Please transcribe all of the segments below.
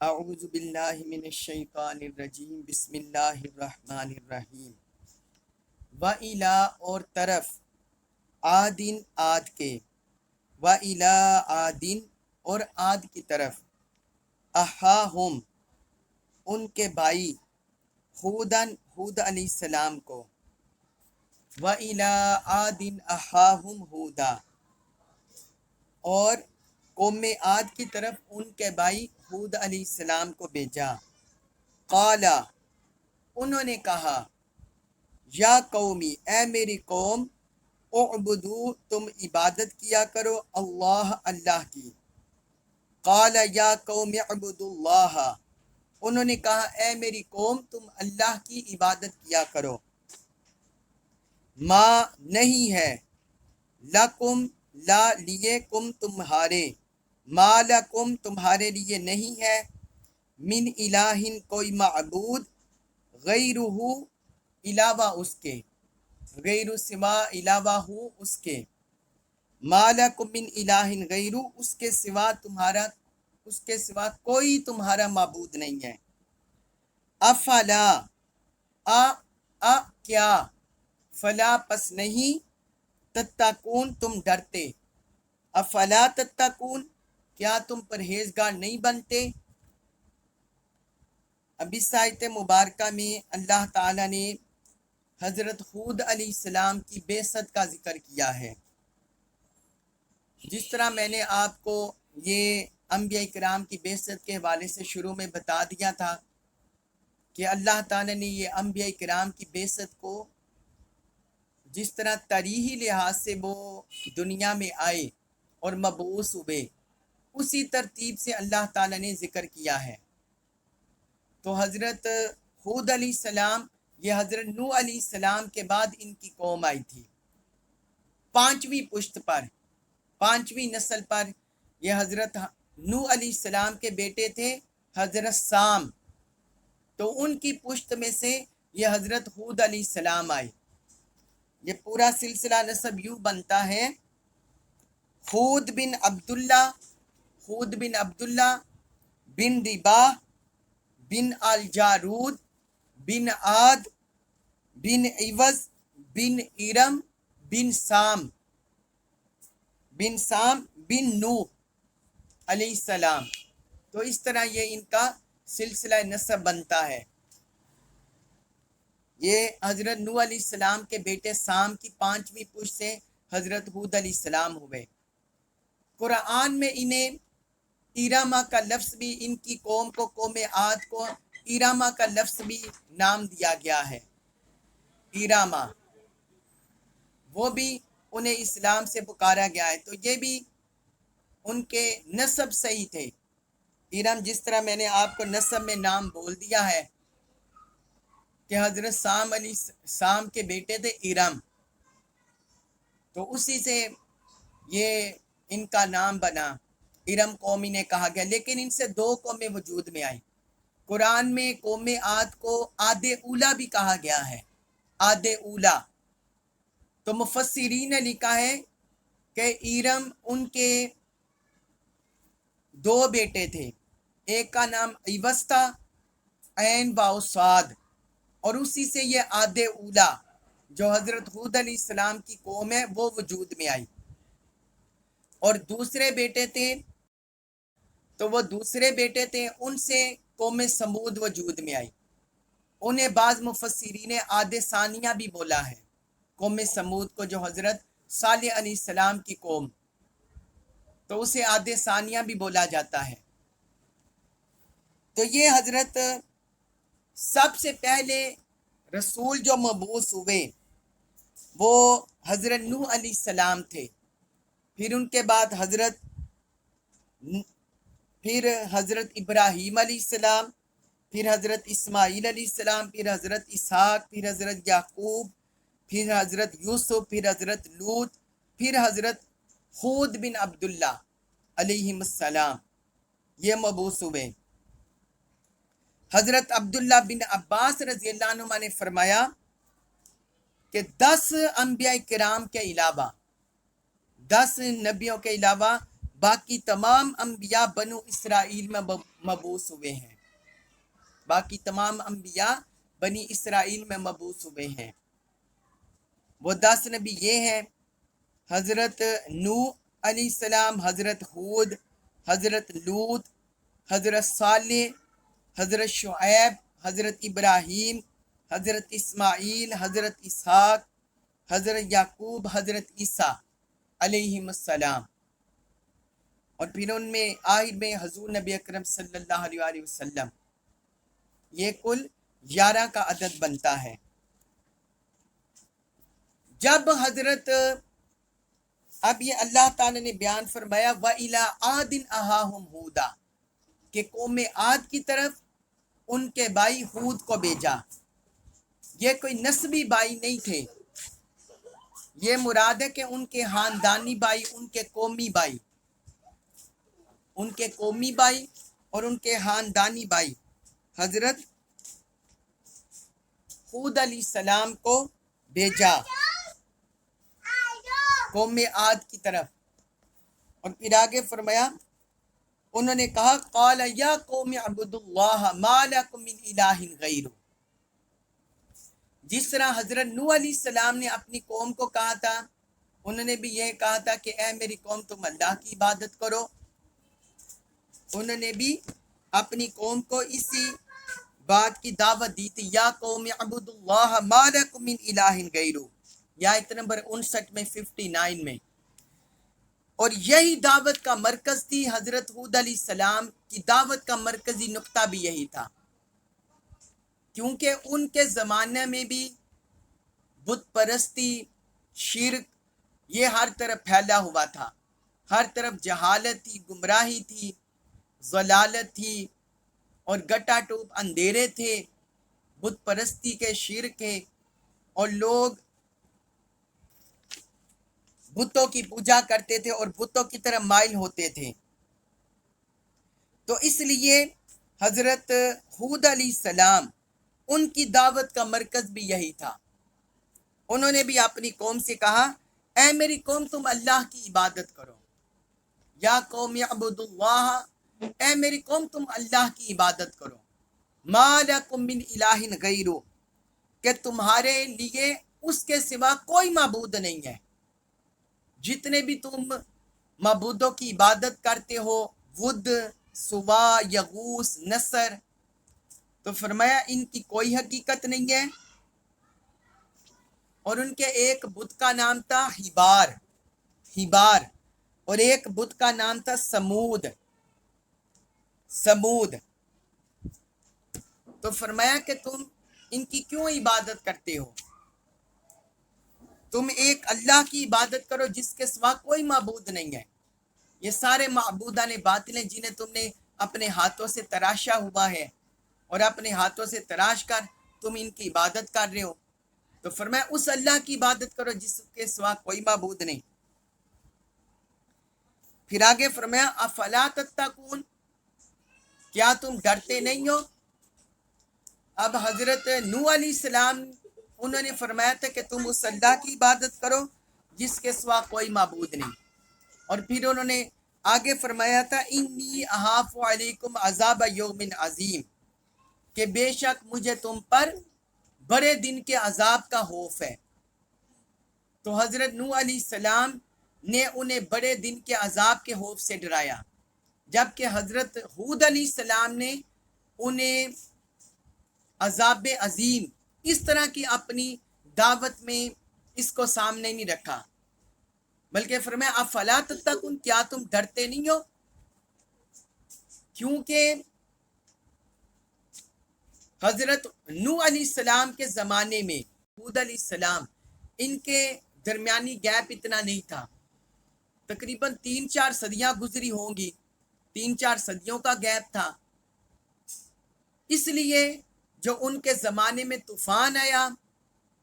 اعوذ باللہ من الشیطان الرجیم بسم اللہ الرحمن الرحیم وَإِلَىٰ اور طرف عادٍ عاد کے وَإِلَىٰ عادٍ اور عاد کی طرف اخاہم ان کے بھائی ہود علیہ السلام کو وَإِلَىٰ عادٍ اخاہم ہودا اور قوم عاد کی طرف ان کے بھائی ہود علیہ السلام کو بھیجا قالا انہوں نے کہا یا قومی اے میری قوم اعبدو تم عبادت کیا کرو اللہ کی قال یا قوم اعبدوا اللہ انہوں نے کہا اے میری قوم تم اللہ کی عبادت کیا کرو ما نہیں ہے لکم لا لیے کم تمہارے ما لکم تمہارے لیے نہیں ہے من الہ کوئی معبود غیرہ علاوہ اس کے غیر سوا علاوہ ہو اس کے ما لکم من الہ غیرہ اس کے سوا کوئی تمہارا معبود نہیں ہے افلا کیا فلا پس نہیں تتقون تم ڈرتے افلا تتقون کیا تم پرہیزگار نہیں بنتے۔ اب اس آیت مبارکہ میں اللہ تعالیٰ نے حضرت ہود علیہ السلام کی بعثت کا ذکر کیا ہے۔ جس طرح میں نے آپ کو یہ انبیاء کرام کی بعثت کے حوالے سے شروع میں بتا دیا تھا کہ اللہ تعالیٰ نے یہ انبیاء کرام کی بعثت کو جس طرح تاریخی لحاظ سے وہ دنیا میں آئے اور مبعوث ہوئے اسی ترتیب سے اللہ تعالیٰ نے ذکر کیا ہے۔ تو حضرت ہود علیہ السلام یہ حضرت نوح علیہ السلام کے بعد ان کی قوم آئی تھی، پانچویں پشت پر، پانچویں نسل پر یہ حضرت نوح علیہ السلام کے بیٹے تھے حضرت سام، تو ان کی پشت میں سے یہ حضرت ہود علیہ السلام آئے۔ یہ پورا سلسلہ نسب یوں بنتا ہے ہود بن عبداللہ بن رباح بن الجارود بن عاد بن عوض بن ارم بن سام بن نوح علیہ السلام۔ تو اس طرح یہ ان کا سلسلہ نسب بنتا ہے۔ یہ حضرت نوح علیہ السلام کے بیٹے سام کی پانچویں پشت سے حضرت ہود علیہ السلام ہوئے۔ قرآن میں انہیں ارما کا لفظ بھی، ان کی قوم کو، قوم عاد کو ارما کا لفظ بھی نام دیا گیا ہے۔ ارما وہ بھی انہیں اسلام سے پکارا گیا ہے، تو یہ بھی ان کے نسب صحیح تھے۔ ارم جس طرح میں نے آپ کو نسب میں نام بول دیا ہے کہ حضرت سام کے بیٹے تھے ارم، تو اسی سے یہ ان کا نام بنا، ارم قومی نے کہا گیا۔ لیکن ان سے دو قومیں وجود میں آئیں۔ قرآن میں قوم عاد کو عاد اولا بھی کہا گیا ہے، عاد اولا۔ تو مفسرین نے لکھا ہے کہ ارم ان کے دو بیٹے تھے، ایک کا نام عوض تھا، عین واو صاد، اور اسی سے یہ عاد اولا جو حضرت ہود علیہ السلام کی قوم ہے وہ وجود میں آئی۔ اور دوسرے بیٹے تھے، تو وہ دوسرے بیٹے تھے، ان سے قوم سمود وجود میں آئی۔ انہیں بعض مفسرین نے عاد ثانیہ بھی بولا ہے، قوم سمود کو جو حضرت صالح علیہ السلام کی قوم، تو اسے عاد ثانیہ بھی بولا جاتا ہے۔ تو یہ حضرت سب سے پہلے رسول جو مبعوث ہوئے وہ حضرت نوح علیہ السلام تھے، پھر ان کے بعد حضرت ابراہیم علیہ السلام، پھر حضرت اسماعیل علیہ السلام، پھر حضرت اسحاق، پھر حضرت یعقوب، پھر حضرت یوسف، پھر حضرت لوط، پھر حضرت ہود بن عبداللہ علیہ السلام، یہ مبعوث ہوئے۔ حضرت عبداللہ بن عباس رضی اللہ عنہ نے فرمایا کہ 10 انبیاء کرام کے علاوہ، 10 نبیوں کے علاوہ باقی تمام انبیاء بنو اسرائیل میں مبعوث ہوئے ہیں، باقی تمام انبیاء بنی اسرائیل میں مبعوث ہوئے ہیں۔ وہ 10 نبی یہ ہیں: حضرت نوح علیہ السلام، حضرت ہود، حضرت لوط، حضرت صالح، حضرت شعیب، حضرت ابراہیم، حضرت اسماعیل، حضرت اسحاق، حضرت یعقوب، حضرت عیسیٰ علیہم السلام، اور پھر ان میں آخر میں حضور نبی اکرم صلی اللہ علیہ وآلہ وسلم۔ یہ کل 11 کا عدد بنتا ہے۔ جب حضرت اب یہ اللہ تعالیٰ نے بیان فرمایا وَإِلَىٰ عَادٍ أَخَاهُمْ هُودًا کہ قوم عاد کی طرف ان کے بھائی ہود کو بھیجا۔ یہ کوئی نسبی بھائی نہیں تھے، یہ مراد ہے کہ ان کے خاندانی بھائی، ان کے قومی بھائی، ان کے قومی بھائی اور ان کے خاندانی بھائی حضرت ہود علیہ السلام کو بھیجا قوم عاد کی طرف۔ اور پھر آگے فرمایا، انہوں نے کہا قال یا قوم اعبدوا اللہ ما لکم من الہ غیرہ، جس طرح حضرت نوح علیہ السلام نے اپنی قوم کو کہا تھا، انہوں نے بھی یہ کہا تھا کہ اے میری قوم تم اللہ کی عبادت کرو۔ انہوں نے بھی اپنی قوم کو اسی بات کی دعوت دی تھی، یا قوم اعبدوا اللہ ما لکم من الہ غیرہ، یا آیت نمبر 59 میں 59 میں۔ اور یہی دعوت کا مرکز تھی، حضرت ہود علیہ السلام کی دعوت کا مرکزی نقطہ بھی یہی تھا، کیونکہ ان کے زمانے میں بھی بت پرستی، شرک، یہ ہر طرف پھیلا ہوا تھا، ہر طرف جہالت تھی، گمراہی تھی، ضلالت تھی، اور گٹا ٹوپ اندھیرے تھے، بت پرستی کے، شرک کے، اور لوگ بتوں کی پوجا کرتے تھے اور بتوں کی طرف مائل ہوتے تھے۔ تو اس لیے حضرت ہود علیہ السلام ان کی دعوت کا مرکز بھی یہی تھا۔ انہوں نے بھی اپنی قوم سے کہا اے میری قوم تم اللہ کی عبادت کرو، یا قوم اعبدوا اللہ، اے میری قوم تم اللہ کی عبادت کرو، ما لکم من الہ غیرہ، کہ تمہارے لیے اس کے سوا کوئی معبود نہیں ہے۔ جتنے بھی تم معبودوں کی عبادت کرتے ہو، ود، سوا، یغوث، نصر، تو فرمایا ان کی کوئی حقیقت نہیں ہے۔ اور ان کے ایک بت کا نام تھا ہیبار، اور ایک بت کا نام تھا سمود۔ تو فرمایا کہ تم ان کی کیوں عبادت کرتے ہو؟ تم ایک اللہ کی عبادت کرو جس کے سوا کوئی معبود نہیں ہے۔ یہ سارے معبودان باطل ہیں جنہیں تم نے اپنے ہاتھوں سے تراشا ہوا ہے، اور اپنے ہاتھوں سے تراش کر تم ان کی عبادت کر رہے ہو۔ تو فرمایا اس اللہ کی عبادت کرو جس کے سوا کوئی معبود نہیں۔ پھر آگے فرمایا افلا تتقون، کیا تم ڈرتے نہیں ہو؟ اب حضرت نوح علیہ السلام انہوں نے فرمایا تھا کہ تم اس اللہ کی عبادت کرو جس کے سوا کوئی معبود نہیں، اور پھر انہوں نے آگے فرمایا تھا انی اخاف علیکم عذاب یوم عظیم، کہ بے شک مجھے تم پر بڑے دن کے عذاب کا خوف ہے۔ تو حضرت نوح علیہ السلام نے انہیں بڑے دن کے عذاب کے خوف سے ڈرایا، جبکہ حضرت ہود علیہ السلام نے انہیں عذاب عظیم اس طرح کی اپنی دعوت میں اس کو سامنے نہیں رکھا، بلکہ فرمایا افلا تتقون، کیا تم ڈرتے نہیں ہو؟ کیونکہ حضرت نوح علیہ السلام کے زمانے میں ہود علیہ السلام ان کے درمیانی گیپ اتنا نہیں تھا، تقریباً 3-4 صدیاں گزری ہوں گی، 3-4 صدیوں کا گیپ تھا۔ اس لیے جو ان کے زمانے میں طوفان آیا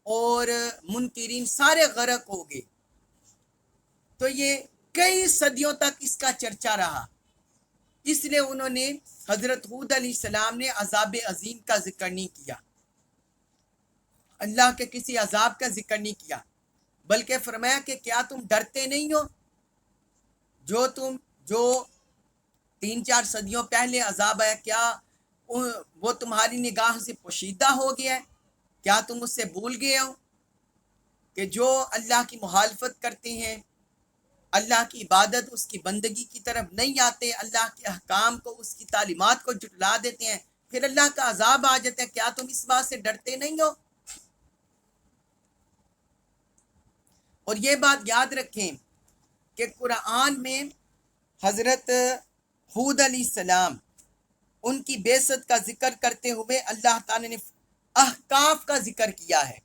اور منکرین سارے غرق ہو گئے، تو یہ کئی صدیوں تک اس کا چرچا رہا۔ اس لیے انہوں نے حضرت ہود علیہ السلام نے عذاب عظیم کا ذکر نہیں کیا، اللہ کے کسی عذاب کا ذکر نہیں کیا، بلکہ فرمایا کہ کیا تم ڈرتے نہیں ہو؟ جو 3-4 صدیوں پہلے عذاب آیا، کیا وہ تمہاری نگاہ سے پوشیدہ ہو گیا ہے؟ کیا تم اس سے بھول گئے ہو کہ جو اللہ کی مخالفت کرتے ہیں، اللہ کی عبادت، اس کی بندگی کی طرف نہیں آتے، اللہ کے احکام کو، اس کی تعلیمات کو جھٹلا دیتے ہیں، پھر اللہ کا عذاب آ جاتا ہے؟ کیا تم اس بات سے ڈرتے نہیں ہو؟ اور یہ بات یاد رکھیں کہ قرآن میں حضرت ہود علیہ السلام ان کی بعثت کا ذکر کرتے ہوئے اللہ تعالی نے احقاف کا ذکر کیا ہے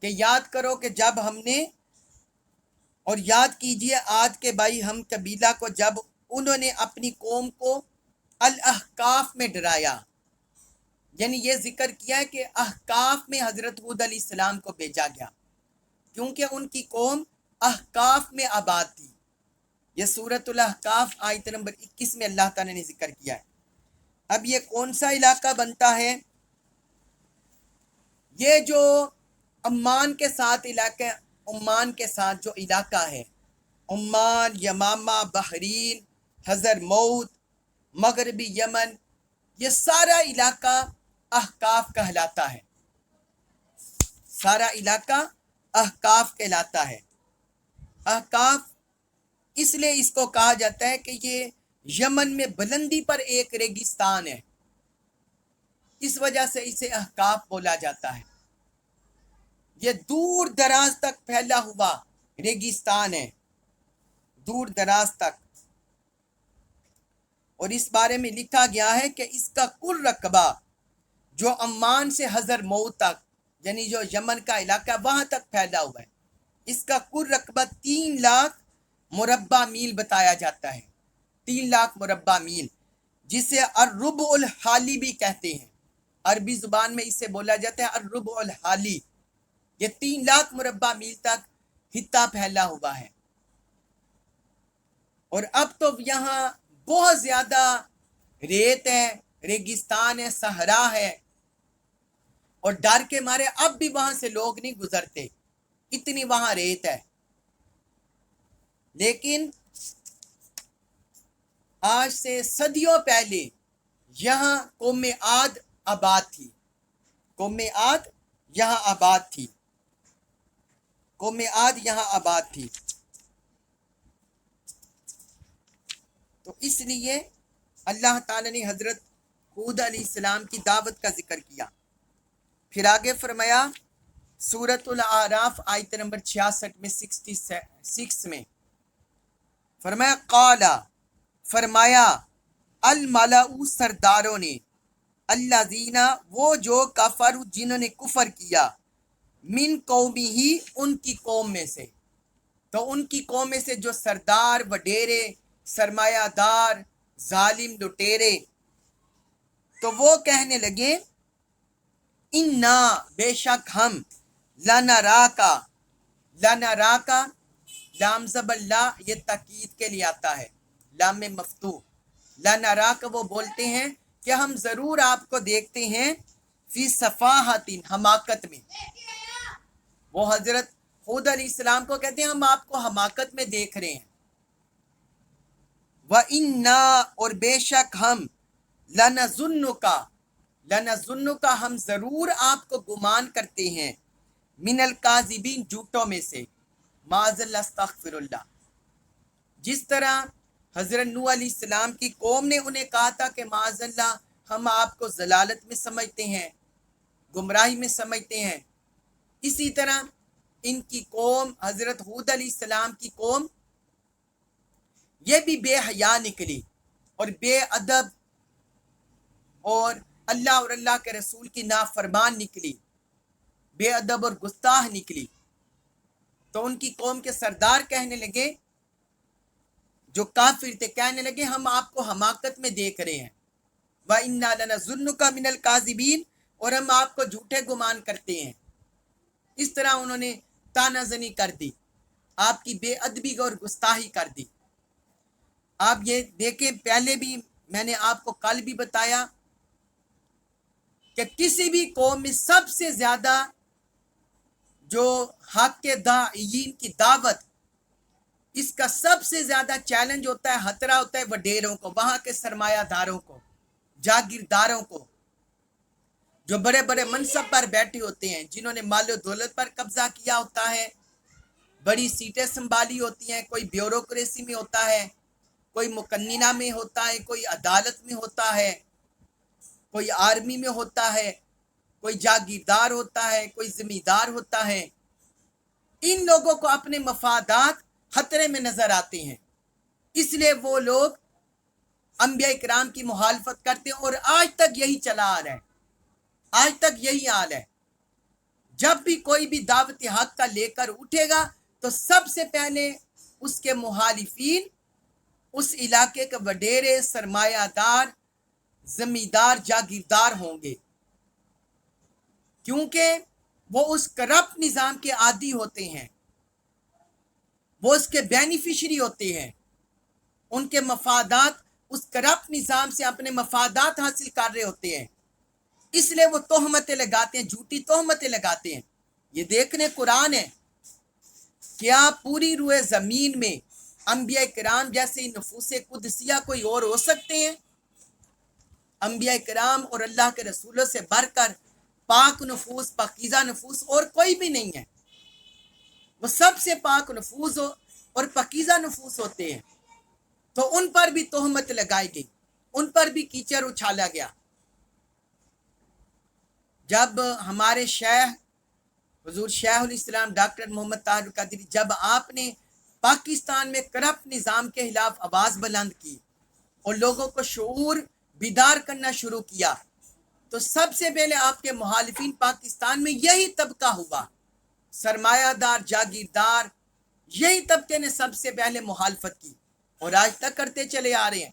کہ یاد کرو کہ جب ہم نے، اور یاد کیجئے عاد کے بھائی ہم قبیلہ کو جب انہوں نے اپنی قوم کو الاحقاف میں ڈرایا، یعنی یہ ذکر کیا ہے کہ احقاف میں حضرت ہود علیہ السلام کو بھیجا گیا کیونکہ ان کی قوم احقاف میں آباد تھی۔ یہ سورۃ الاحقاف آیت نمبر 21 میں اللہ تعالی نے ذکر کیا ہے۔ اب یہ کون سا علاقہ بنتا ہے؟ یہ جو عمان کے ساتھ علاقہ، عمان کے ساتھ جو علاقہ ہے، عمان، یمامہ، بحرین، حضر موت، مغربی یمن، یہ سارا علاقہ احقاف کہلاتا ہے، سارا علاقہ احقاف کہلاتا ہے۔ احقاف اس لیے اس کو کہا جاتا ہے کہ یہ یمن میں بلندی پر ایک ریگستان ہے، اس وجہ سے اسے احقاف بولا جاتا ہے۔ یہ دور دراز تک پھیلا ہوا ریگستان ہے، دور دراز تک، اور اس بارے میں لکھا گیا ہے کہ اس کا کل رقبہ جو عمان سے حضر موت تک، یعنی جو یمن کا علاقہ وہاں تک پھیلا ہوا ہے، اس کا کل رقبہ 3 لاکھ مربع میل بتایا جاتا ہے، 3 لاکھ مربع میل، جسے الربع الحالی بھی کہتے ہیں۔ عربی زبان میں اسے بولا جاتا ہے الربع الحالی۔ یہ 3 لاکھ مربع میل تک خطہ پھیلا ہوا ہے، اور اب تو یہاں بہت زیادہ ریت ہے، ریگستان ہے، صحرا ہے، اور ڈر کے مارے اب بھی وہاں سے لوگ نہیں گزرتے، اتنی وہاں ریت ہے۔ لیکن آج سے صدیوں پہلے یہاں قوم عاد آباد تھی، قوم عاد یہاں آباد تھی، قوم عاد یہاں آباد تھی۔ تو اس لیے اللہ تعالی نے حضرت ہود علیہ السلام کی دعوت کا ذکر کیا۔ پھر آگے فرمایا سورۃ الاعراف آیت نمبر 66 میں 66 میں فرمایا قالا، فرمایا الملأ سرداروں نے، الذین وہ جو کفر جنہوں نے کفر کیا، من قومی ہی ان کی قوم میں سے، تو ان کی قوم میں سے جو سردار، وڈیرے، سرمایہ دار، ظالم، لٹیرے، تو وہ کہنے لگے انا بے شک ہم، لنراکا، لنراکا لام زبر لا یہ تاکید کے لیے آتا ہے، لام مفتوح، لنراکا وہ بولتے ہیں کہ ہم ضرور آپ کو دیکھتے ہیں، فی صفاحت حماقت میں، وہ حضرت ہود علیہ السلام کو کہتے ہیں ہم آپ کو حماقت میں دیکھ رہے ہیں، وَإِنَّا اور بے شک ہم، لَنَظُنُّكَ، لَنَظُنُّكَ ہم ضرور آپ کو گمان کرتے ہیں، من الکاذبین جھوٹوں میں سے، معاذ اللہ استغفر اللہ۔ جس طرح حضرت نوح علیہ السلام کی قوم نے انہیں کہا تھا کہ معاذ اللہ ہم آپ کو ضلالت میں سمجھتے ہیں، گمراہی میں سمجھتے ہیں، اسی طرح ان کی قوم حضرت ہود علیہ السلام کی قوم یہ بھی بے حیا نکلی اور بے ادب اور اللہ اور اللہ کے رسول کی نافرمان نکلی، بے ادب اور گستاخ نکلی۔ تو ان کی قوم کے سردار کہنے لگے، جو کافر تھے، کہنے لگے ہم آپ کو حماقت میں دیکھ رہے ہیں، وَإِنَّا لَنَظُنُّكَ مِنَ الْكَاذِبِينَ اور ہم آپ کو جھوٹے گمان کرتے ہیں۔ اس طرح انہوں نے طعنہ زنی کر دی، آپ کی بے ادبی اور گستاخی کر دی۔ آپ یہ دیکھیں، پہلے بھی میں نے آپ کو کل بھی بتایا کہ کسی بھی قوم میں سب سے زیادہ جو حق کے داعین کی دعوت اس کا سب سے زیادہ چیلنج ہوتا ہے، خطرہ ہوتا ہے وڈیروں کو، وہاں کے سرمایہ داروں کو، جاگیرداروں کو، جو بڑے بڑے منصب پر بیٹھے ہوتے ہیں، جنہوں نے مال و دولت پر قبضہ کیا ہوتا ہے، بڑی سیٹیں سنبھالی ہوتی ہیں، کوئی بیوروکریسی میں ہوتا ہے، کوئی مقننہ میں ہوتا ہے، کوئی عدالت میں ہوتا ہے، کوئی آرمی میں ہوتا ہے، کوئی جاگیردار ہوتا ہے، کوئی زمیندار ہوتا ہے۔ ان لوگوں کو اپنے مفادات خطرے میں نظر آتے ہیں، اس لیے وہ لوگ انبیاء کرام کی مخالفت کرتے ہیں، اور آج تک یہی چلا آ رہا ہے، آج تک یہی حال ہے۔ جب بھی کوئی بھی دعوت حق کا لے کر اٹھے گا تو سب سے پہلے اس کے مخالفین اس علاقے کے وڈیرے، سرمایہ دار، زمیندار، جاگیردار ہوں گے، کیونکہ وہ اس کرپٹ نظام کے عادی ہوتے ہیں، وہ اس کے بینیفیشری ہوتے ہیں، ان کے مفادات، اس کرپٹ نظام سے اپنے مفادات حاصل کر رہے ہوتے ہیں، اس لیے وہ تہمتیں لگاتے ہیں، جھوٹی تہمتیں لگاتے ہیں۔ یہ دیکھنے قرآن ہے، کیا پوری روئے زمین میں انبیاء کرام جیسے نفوس قدسیہ کوئی اور ہو سکتے ہیں؟ انبیاء کرام اور اللہ کے رسولوں سے بڑھ کر پاک نفوس، پاکیزہ نفوس اور کوئی بھی نہیں ہے، وہ سب سے پاک نفوس اور پاکیزہ نفوس ہوتے ہیں، تو ان پر بھی تہمت لگائی گئی، ان پر بھی کیچڑ اچھالا گیا۔ جب ہمارے شیخ حضور شیخ الاسلام ڈاکٹر محمد طاہر القادری، جب آپ نے پاکستان میں کرپٹ نظام کے خلاف آواز بلند کی اور لوگوں کو شعور بیدار کرنا شروع کیا، تو سب سے پہلے آپ کے مخالفین پاکستان میں یہی طبقہ ہوا، سرمایہ دار، جاگیردار، یہی طبقے نے سب سے پہلے مخالفت کی اور آج تک کرتے چلے آ رہے ہیں۔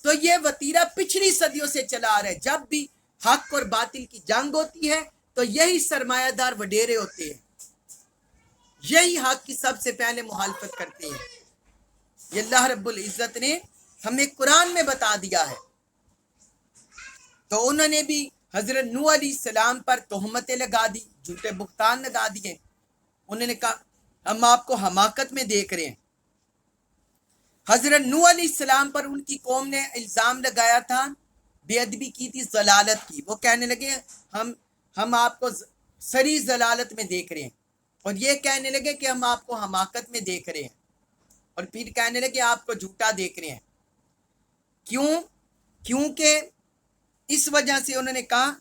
تو یہ وتیرہ پچھلی صدیوں سے چلا آ رہا ہے، جب بھی حق اور باطل کی جنگ ہوتی ہے تو یہی سرمایہ دار وڈیرے ہوتے ہیں، یہی حق کی سب سے پہلے مخالفت کرتے ہیں۔ یہ اللہ رب العزت نے ہمیں قرآن میں بتا دیا ہے۔ تو انہوں نے بھی حضرت نوح علیہ السلام پر تہمتیں لگا دی، جھوٹے بہتان لگا دیے، انہوں نے کہا ہم آپ کو حماقت میں دیکھ رہے ہیں۔ حضرت نوح علیہ السلام پر ان کی قوم نے الزام لگایا تھا، بے ادبی کی تھی، ضلالت کی، وہ کہنے لگے ہم آپ کو سری ضلالت میں دیکھ رہے ہیں، اور یہ کہنے لگے کہ ہم آپ کو حماقت میں دیکھ رہے ہیں، اور پھر کہنے لگے آپ کو جھوٹا دیکھ رہے ہیں۔ کیونکہ اس وجہ سے انہوں نے کہا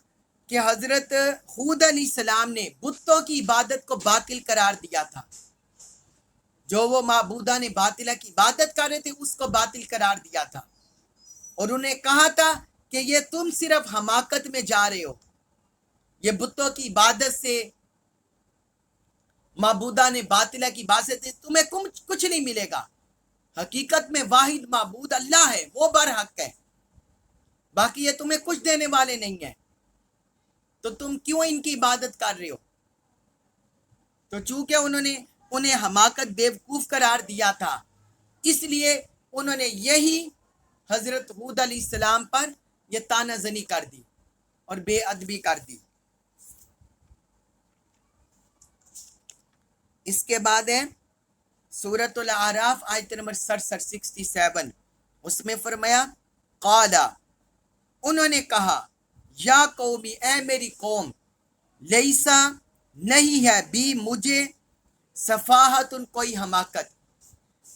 کہ حضرت ہود علیہ السلام نے بتوں کی عبادت کو باطل قرار دیا تھا، جو وہ معبودان باطلہ کی عبادت کر رہے تھے اس کو باطل قرار دیا تھا، اور انہوں نے کہا تھا کہ یہ تم صرف حماقت میں جا رہے ہو، یہ بتوں کی عبادت سے، معبودان باطلہ کی عبادت سے تمہیں کچھ نہیں ملے گا، حقیقت میں واحد معبود اللہ ہے، وہ برحق ہے، باقی یہ تمہیں کچھ دینے والے نہیں ہیں، تو تم کیوں ان کی عبادت کر رہے ہو؟ تو چونکہ انہوں نے انہیں حماقت، بیوقوف قرار دیا تھا، اس لیے انہوں نے یہی حضرت ہود علیہ السلام پر یہ طعنہ زنی کر دی اور بے ادبی کر دی۔ اس کے بعد ہے سورۃ الاعراف آیت نمبر 67، اس میں فرمایا قالا، انہوں نے کہا، یا قومی، اے میری قوم، لیسا، نہیں ہے، بھی مجھے، سفاہت، کوئی حماقت۔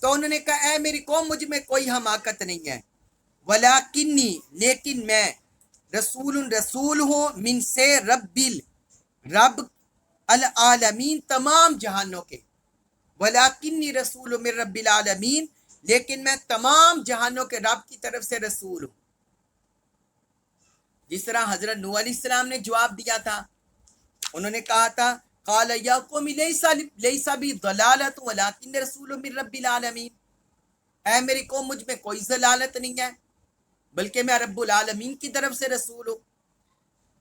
تو انہوں نے کہا اے میری قوم، مجھ میں کوئی حماقت نہیں ہے، ولیکنی، لیکن میں، رسول ہوں، من سے رب العالمین، تمام جہانوں کے، ولیکنی رسول من رب العالمین، لیکن میں تمام جہانوں کے رب کی طرف سے رسول ہوں۔ جس طرح حضرت نوح علیہ السلام نے جواب دیا تھا، انہوں نے کہا تھا قال یا قوم لیسا بی ضلالت ولکن رسول من رب العالمین، اے میری قوم، مجھ میں کوئی ضلالت نہیں ہے بلکہ میں رب العالمین کی طرف سے رسول ہوں۔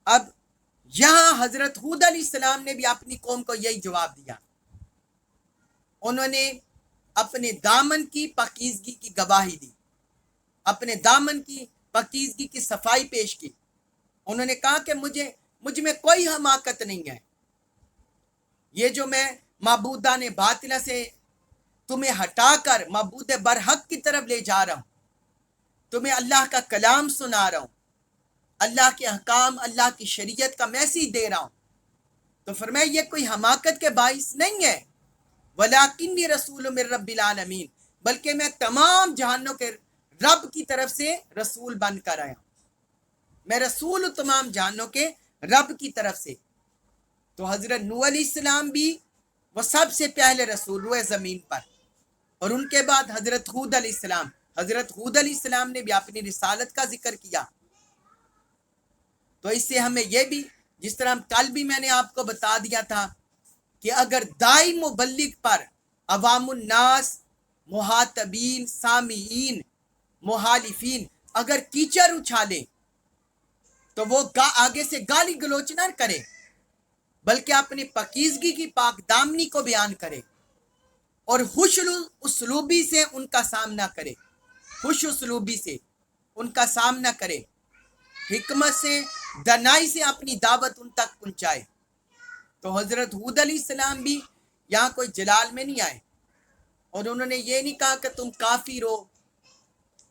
اب یہاں حضرت ہود علیہ السلام نے بھی اپنی قوم کو یہی جواب دیا، انہوں نے اپنے دامن کی پاکیزگی کی گواہی دی، اپنے دامن کی پاکیزگی کی صفائی پیش کی، انہوں نے کہا کہ مجھ میں کوئی حماقت نہیں ہے، یہ جو میں معبودان باطلہ سے تمہیں ہٹا کر معبود برحق کی طرف لے جا رہا ہوں، تمہیں اللہ کا کلام سنا رہا ہوں، اللہ کے احکام، اللہ کی شریعت کا میسیج دے رہا ہوں۔ تو فرمایا یہ کوئی حماقت کے باعث نہیں ہے، وَلَٰكِنِّي رَسُولٌ مِّن رَّبِّ الْعَالَمِينَ، بلکہ میں تمام جہانوں کے رب کی طرف سے رسول بن کر آیا ہوں، میں رسول ہوں تمام جہانوں کے رب کی طرف سے۔ تو حضرت نوح علیہ السلام بھی وہ سب سے پہلے رسول ہوئے زمین پر، اور ان کے بعد حضرت ہود علیہ السلام، حضرت ہود علیہ السلام نے بھی اپنی رسالت کا ذکر کیا۔ تو اس سے ہمیں یہ بھی، جس طرح کل بھی میں نے آپ کو بتا دیا تھا کہ اگر دائی مبلغ پر عوام الناس، مخاطبین، سامعین، مخالفین اگر کیچڑ اچھالے تو وہ آگے سے گالی گلوچ نہ کرے، بلکہ اپنی پاکیزگی کی پاک دامنی کو بیان کرے اور خوش اسلوبی سے ان کا سامنا کرے، خوش اسلوبی سے ان کا سامنا کرے، حکمت سے، دانائی سے اپنی دعوت ان تک پہنچائے۔ تو حضرت ہود علیہ السلام بھی یہاں کوئی جلال میں نہیں آئے، اور انہوں نے یہ نہیں کہا کہ تم کافر ہو،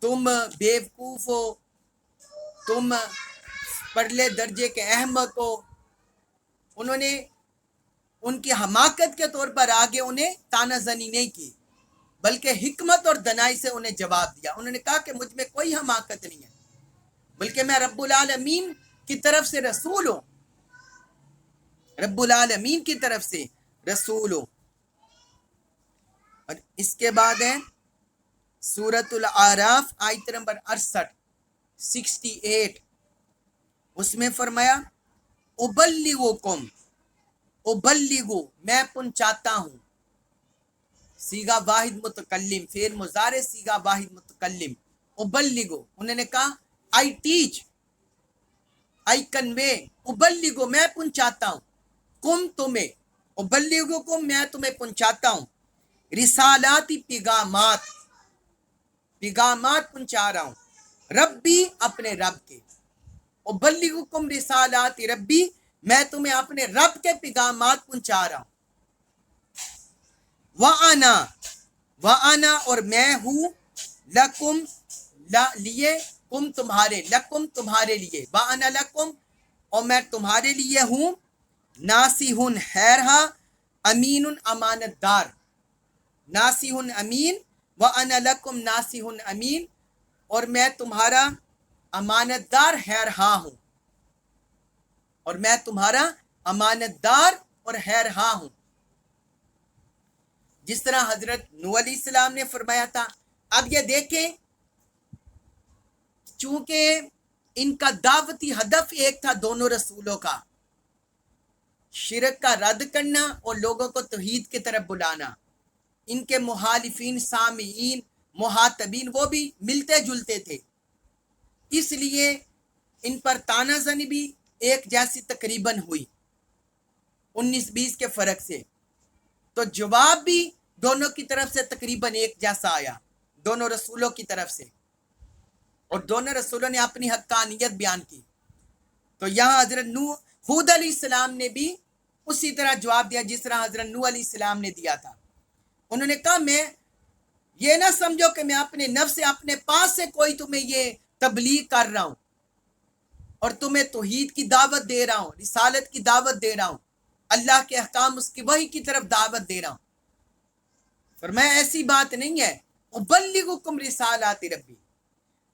تم بیوقوف ہو، تم پرلے درجے کے احمق ہو۔ انہوں نے ان کی حماقت کے طور پر آگے انہیں تانا زنی نہیں کی، بلکہ حکمت اور دنائی سے انہیں جواب دیا۔ انہوں نے کہا کہ مجھ میں کوئی حماقت نہیں ہے، بلکہ میں رب العالمین کی طرف سے رسول ہوں، رب العالمین کی طرف سے رسول ہوں۔ اور اس کے بعد ہے سورۃ الاعراف آیت نمبر 68، اس میں فرمایا ابلغکم، ابلغو میں پہنچاتا ہوں، صیغہ واحد متکلم، فعل مضارع صیغہ واحد متکلم، ابلغو، انہوں نے کہا آئی ٹیچ، آئی کنوے، ابلغو میں پہنچاتا ہوں، کم تمہیں، ابلغکم میں تمہیں پہنچاتا ہوں، رسالاتی پیغامات، پیغامات پہنچا رہا ہوں، ربی اپنے رب کے، ابلغکم رسالات ربی، میں تمہیں اپنے رب کے پیغامات پہنچا رہا ہوں، وَأَنَا اور میں ہوں، لکم لیے، کم تمہارے، لکم تمہارے لیے، وَأَنَا لکم اور میں تمہارے لیے ہوں، ناصحٌ خیرہا، امین امانت دار، ناصح امین، وَأَنَا لَكُمْ ناصح امین، اور میں تمہارا امانت دار خیرہا ہوں، اور میں تمہارا امانت دار اور خیرہا ہوں، جس طرح حضرت نوح علیہ السلام نے فرمایا تھا۔ اب یہ دیکھیں، چونکہ ان کا دعوتی ہدف ایک تھا دونوں رسولوں کا، شرک کا رد کرنا اور لوگوں کو توحید کی طرف بلانا، ان کے مخالفین، سامعین، مخاطبین وہ بھی ملتے جلتے تھے، اس لیے ان پر تانا زنی بھی ایک جیسی تقریباً ہوئی، 19-20 کے فرق سے، تو جواب بھی دونوں کی طرف سے تقریباً ایک جیسا آیا، دونوں رسولوں کی طرف سے، اور دونوں رسولوں نے اپنی حقانیت بیان کی۔ تو یہاں حضرت ہود علیہ السلام نے بھی اسی طرح جواب دیا جس طرح حضرت نوح علیہ السلام نے دیا تھا۔ انہوں نے کہا میں یہ نہ سمجھو کہ میں اپنے نفس سے، اپنے پاس سے کوئی تمہیں یہ تبلیغ کر رہا ہوں اور تمہیں توحید کی دعوت دے رہا ہوں، رسالت کی دعوت دے رہا ہوں، اللہ کے احکام، اس کی وحی کی طرف دعوت دے رہا ہوں۔ فرمایا ایسی بات نہیں ہے، ابلغکم رسالات ربی،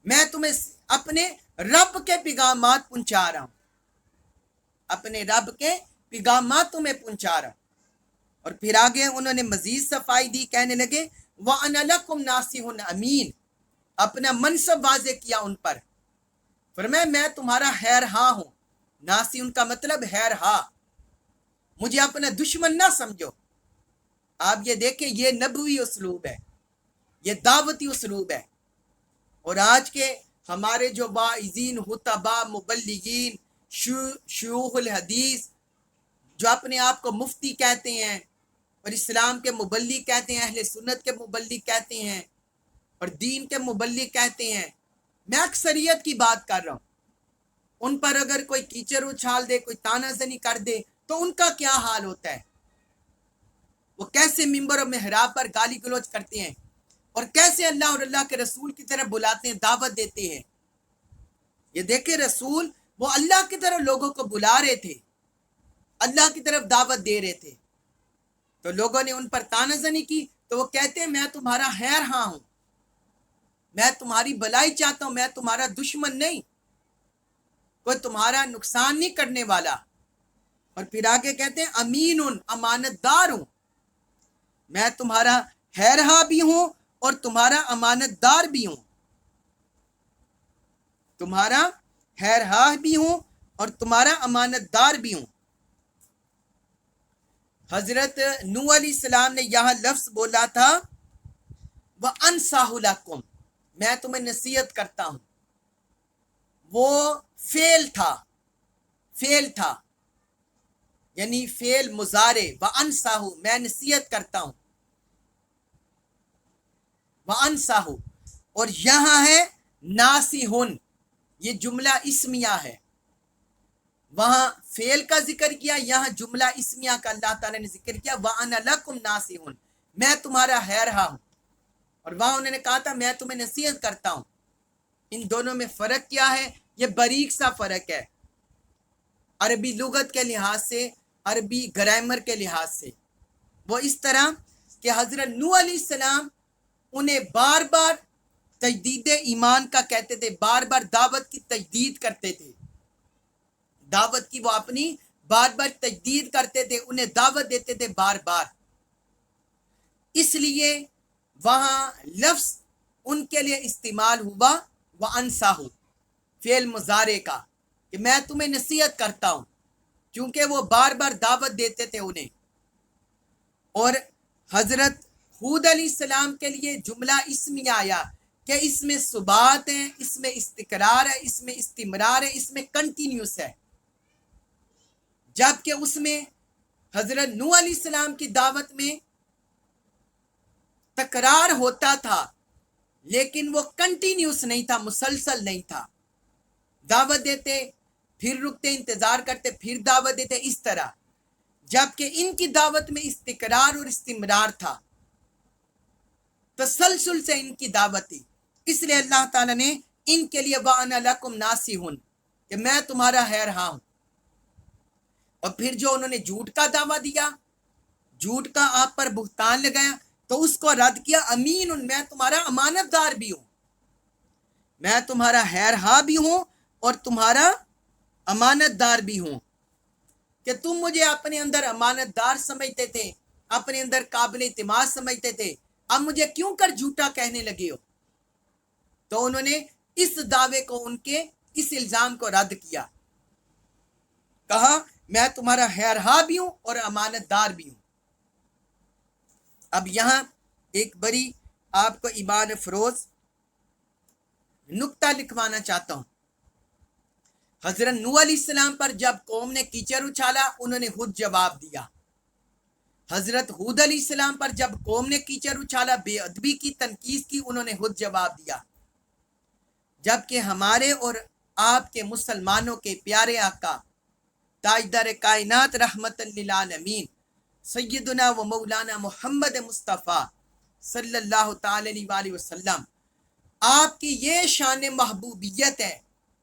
میں تمہیں اپنے رب کے پیغامات پہنچا رہا ہوں، اپنے رب کے پیغامات تمہیں پہنچا رہا ہوں۔ اور پھر آگے انہوں نے مزید صفائی دی، کہنے لگے وَأَنَا لَكُمْ نَاصِحٌ امین، اپنا منصب واضح کیا ان پر، فرمایا میں تمہارا خیرہا ہوں، ناصح ان کا مطلب خیرہا، مجھے اپنا دشمن نہ سمجھو۔ آپ یہ دیکھیں، یہ نبوی اسلوب ہے، یہ دعوتی اسلوب ہے، اور آج کے ہمارے جو واعظین، خطباء، مبلغین، شیوخ الحدیث جو اپنے آپ کو مفتی کہتے ہیں اور اسلام کے مبلغ کہتے ہیں، اہل سنت کے مبلغ کہتے ہیں اور دین کے مبلغ کہتے ہیں، میں اکثریت کی بات کر رہا ہوں، ان پر اگر کوئی کیچڑ اچھال دے، کوئی تانا زنی کر دے تو ان کا کیا حال ہوتا ہے؟ وہ کیسے ممبر و محراب پر گالی گلوچ کرتے ہیں اور کیسے اللہ اور اللہ کے رسول کی طرف بلاتے ہیں، دعوت دیتے ہیں۔ یہ دیکھیں رسول وہ اللہ کی طرف لوگوں کو بلا رہے تھے، اللہ کی طرف دعوت دے رہے تھے، تو لوگوں نے ان پر طعنہ زنی کی، تو وہ کہتے ہیں میں تمہارا خیر ہاں ہوں، میں تمہاری بلائی چاہتا ہوں، میں تمہارا دشمن نہیں، کوئی تمہارا نقصان نہیں کرنے والا۔ اور پھر آگے کہتے ہیں امین، امانت دار ہوں، میں تمہارا خیرہا بھی ہوں اور تمہارا امانت دار بھی ہوں، تمہارا خیرہا بھی ہوں اور تمہارا امانت دار بھی ہوں۔ حضرت نوح علیہ السلام نے یہاں لفظ بولا تھا وَأَنْصَحُ لَكُمْ، میں تمہیں نصیحت کرتا ہوں، وہ فعل تھا یعنی فعل مضارع، وَأَنْصَحُ میں نصیحت کرتا ہوں، وَأَنْصَحُ، اور یہاں ہے ناصحٌ، یہ جملہ اسمیہ ہے، وہاں فعل کا ذکر کیا، یہاں جملہ اسمیہ کا اللہ تعالیٰ نے ذکر کیا، وَأَنَا لَكُمْ نَاصِحٌ، میں تمہارا خیرخواہ ہوں، اور وہاں انہوں نے کہا تھا میں تمہیں نصیحت کرتا ہوں۔ ان دونوں میں فرق کیا ہے؟ یہ باریک سا فرق ہے، عربی لغت کے لحاظ سے، عربی گرامر کے لحاظ سے۔ وہ اس طرح کہ حضرت نوح علیہ السلام انہیں بار بار تجدید ایمان کا کہتے تھے، بار بار دعوت کی تجدید کرتے تھے، دعوت کی وہ اپنی بار بار تجدید کرتے تھے، انہیں دعوت دیتے تھے بار بار، اس لیے وہاں لفظ ان کے لیے استعمال ہوا وَأَنْصَحُ، فعل مضارع کا، کہ میں تمہیں نصیحت کرتا ہوں، کیونکہ وہ بار بار دعوت دیتے تھے انہیں۔ اور حضرت ہود علیہ السلام کے لیے جملہ اسمی آیا کہ اس میں ثبات ہے، اس میں استقرار ہے، اس میں استمرار ہے، اس میں کنٹینیوس ہے، جبکہ اس میں حضرت نوح علیہ السلام کی دعوت میں تکرار ہوتا تھا لیکن وہ کنٹینیوس نہیں تھا، مسلسل نہیں تھا، دعوت دیتے پھر رکتے، انتظار کرتے پھر دعوت دیتے، اس طرح، جبکہ ان کی دعوت میں استقرار اور استمرار تھا، تسلسل سے ان کی دعوت تھی، اس لیے اللہ تعالیٰ نے ان کے لیے وَأَنَا لَكُمْ نَاصِحٌ، کہ میں تمہارا خیرخواہ ہوں۔ اور پھر جو انہوں نے جھوٹ کا دعویٰ دیا، جھوٹ کا آپ پر بہتان لگایا، تو اس کو رد کیا امین، میں تمہارا امانت دار بھی ہوں، میں تمہارا خیرخواہ بھی ہوں اور تمہارا امانت دار بھی ہوں، کہ تم مجھے اپنے اندر امانت دار سمجھتے تھے، اپنے اندر قابل اعتماد سمجھتے تھے، اب مجھے کیوں کر جھوٹا کہنے لگے ہو؟ تو انہوں نے اس دعوے کو، ان کے اس الزام کو رد کیا، کہا میں تمہارا خیرخواہ بھی ہوں اور امانت دار بھی ہوں۔ اب یہاں ایک بڑی آپ کو ایمان افروز نکتہ لکھوانا چاہتا ہوں۔ حضرت نوح علیہ السلام پر جب قوم نے کیچڑ اچھالا، انہوں نے خود جواب دیا۔ حضرت ہود علیہ السلام پر جب قوم نے کیچڑ اچھالا، بے ادبی کی، تنقید کی، انہوں نے خود جواب دیا۔ جبکہ ہمارے اور آپ کے مسلمانوں کے پیارے آقا، تاجدار کائنات، رحمت للعالمین، سیدنا و مولانا محمد مصطفیٰ صلی اللہ تعالی علیہ وآلہ وسلم، آپ کی یہ شان محبوبیت ہے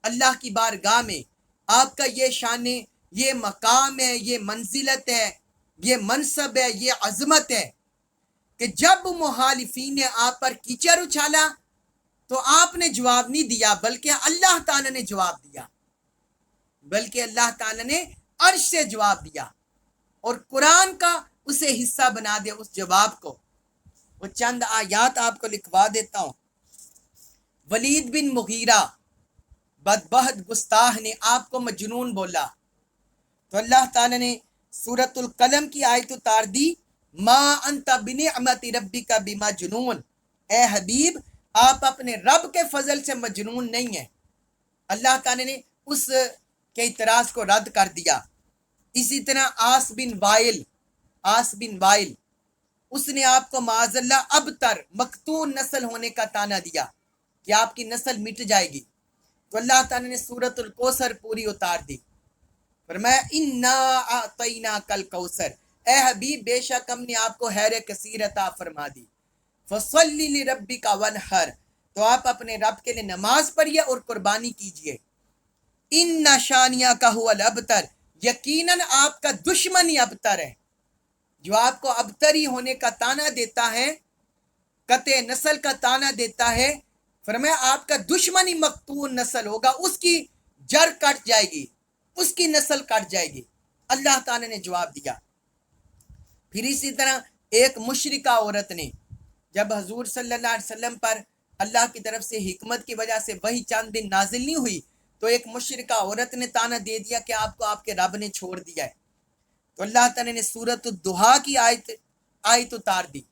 اللہ کی بارگاہ میں، آپ کا یہ شان، یہ مقام ہے، یہ منزلت ہے، یہ منصب ہے، یہ عظمت ہے کہ جب مخالفین نے آپ پر کیچڑ اچھالا تو آپ نے جواب نہیں دیا، بلکہ اللہ تعالی نے جواب دیا، بلکہ اللہ تعالی نے عرش سے جواب دیا، اور قرآن کا اسے حصہ بنا دیا اس جواب کو۔ وہ چند آیات آپ کو لکھوا دیتا ہوں۔ ولید بن مغیرہ بدبخت گستاخ نے آپ کو مجنون بولا، تو اللہ تعالی نے سورۃ القلم کی آیت اتار دی، ما انت بنعمت ربک بمجنون، اے حبیب آپ اپنے رب کے فضل سے مجنون نہیں ہیں۔ اللہ تعالی نے اس کے اعتراض کو رد کر دیا۔ اسی طرح آس بن وائل، اس نے آپ کو معاذ اللہ ابتر مقتول نسل ہونے کا طعنہ دیا کہ آپ کی نسل مٹ جائے گی، تو اللہ تعالی نے سورۃ الکوثر پوری اتار دی، فرمایا انا اعطیناک الکوثر، اے حبیب بے شک ہم نے آپ کو خیر کثیر عطا فرما دی، فصلی لربک وانحر، تو آپ اپنے رب کے لیے نماز پڑھیے اور قربانی کیجیے، ان شانیہ کا هو الابتر، یقیناً آپ کا دشمن ہی ابتر ہے، جو آپ کو ابتری ہونے کا تانا دیتا ہے، قطع نسل کا تانا دیتا ہے، فرمایا آپ کا دشمن ہی مقتول نسل ہوگا، اس کی جڑ کٹ جائے گی، اس کی نسل کٹ جائے گی۔ اللہ تعالیٰ نے جواب دیا۔ پھر اسی طرح ایک مشرکہ عورت نے جب حضور صلی اللہ علیہ وسلم پر اللہ کی طرف سے حکمت کی وجہ سے وہی چند دن نازل نہیں ہوئی، تو ایک مشرکہ عورت نے تانا دے دیا کہ آپ کو آپ کے رب نے چھوڑ دیا ہے، تو اللہ تعالیٰ نے سورۃ الضحیٰ کی آیت اتار دی،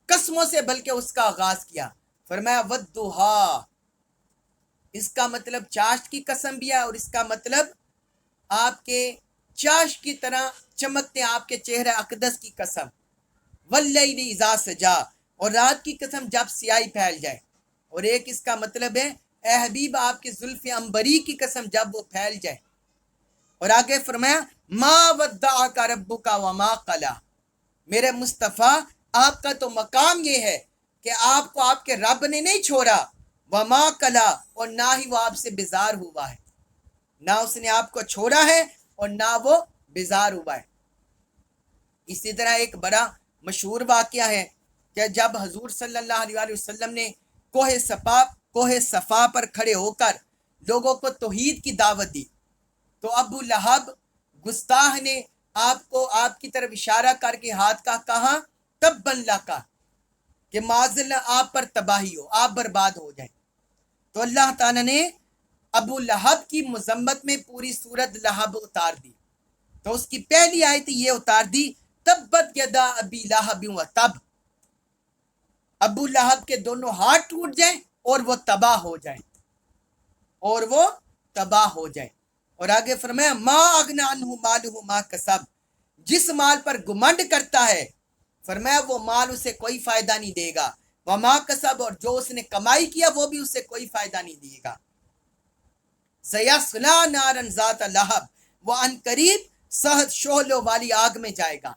قسموں سے بلکہ اس کا آغاز کیا، فرمایا والضحیٰ، اس کا مطلب چاشت کی قسم بھی ہے، اور اس کا مطلب آپ کے چاشت کی طرح چمکتے آپ کے چہرے اقدس کی قسم، واللیل اذا سجا، اور رات کی قسم جب سیاہی پھیل جائے، اور ایک اس کا مطلب ہے اے حبیب آپ کی زلف عنبری کی قسم جب وہ پھیل جائے، اور آگے فرمایا ما ودعک ربک وما قلی، میرے مصطفیٰ آپ کا تو مقام یہ ہے کہ آپ کو آپ کے رب نے نہیں چھوڑا، وما قلی، اور نہ ہی وہ آپ سے بیزار ہوا ہے، نہ اس نے آپ کو چھوڑا ہے اور نہ وہ بیزار ہوا ہے۔ اسی طرح ایک بڑا مشہور واقعہ ہے کہ جب حضور صلی اللہ علیہ وسلم نے کوہ صفا پر کھڑے ہو کر لوگوں کو توحید کی دعوت دی، تو ابو لہب گستاخ نے آپ کو آپ کی طرف اشارہ کر کے ہاتھ کا کہا تباً لکا، کہ معاذ اللہ آپ پر تباہی ہو، آپ برباد ہو جائیں، تو اللہ تعالیٰ نے ابو لہب کی مذمت میں پوری سورت لہب اتار دی، تو اس کی پہلی آیت یہ اتار دی تبت یدا ابی لہب و تب، ابو لہب کے دونوں ہاتھ ٹوٹ جائیں اور وہ تباہ ہو جائیں، اور وہ تباہ ہو جائیں، اور آگے فرمایا ما اغنی عنہ مالہ ما کسب، جس مال پر گمنڈ کرتا ہے فرمایا وہ مال اسے کوئی فائدہ نہیں دے گا، وما کسب، اور جو اس نے کمائی کیا وہ بھی اسے کوئی فائدہ نہیں دے گا، سیصلی نارا ذات لہب، وہ ان قریب سخت شعلوں والی آگ میں جائے گا،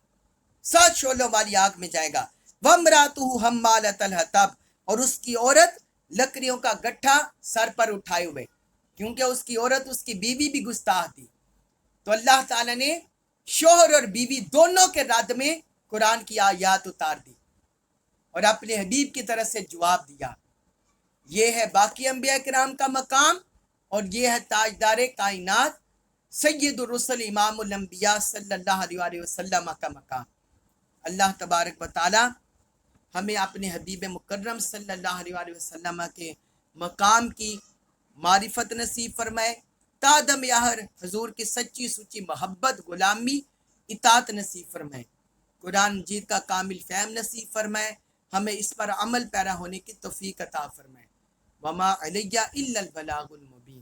سخت شعلوں والی آگ میں جائے گا، وامرأتہ حمالۃ الحطب، اور اس کی عورت لکڑیوں کا گٹھا سر پر اٹھائے ہوئے، کیونکہ اس کی عورت اس کی بیوی بھی گستاخ تھی، تو اللہ تعالیٰ نے شوہر اور بیوی دونوں کے رد میں قرآن کی آیات اتار دی اور اپنے حبیب کی طرف سے جواب دیا۔ یہ ہے باقی انبیاء کرام کا مقام، اور یہ ہے تاجدار کائنات سید الرسل امام الانبیاء صلی اللہ علیہ وسلم کا مقام۔ اللہ تبارک و تعالی ہمیں اپنے حبیب مکرم صلی اللہ علیہ وسلم کے مقام کی معرفت نصیب فرمائے، تادم یاہر حضور کی سچی سچی محبت، غلامی، اطاعت نصیب فرمائے، قرآن مجید کا کامل فہم نصیب فرمائے، ہمیں اس پر عمل پیرا ہونے کی توفیق عطا فرمائے۔ وما علیہ الا البلاغ المبین۔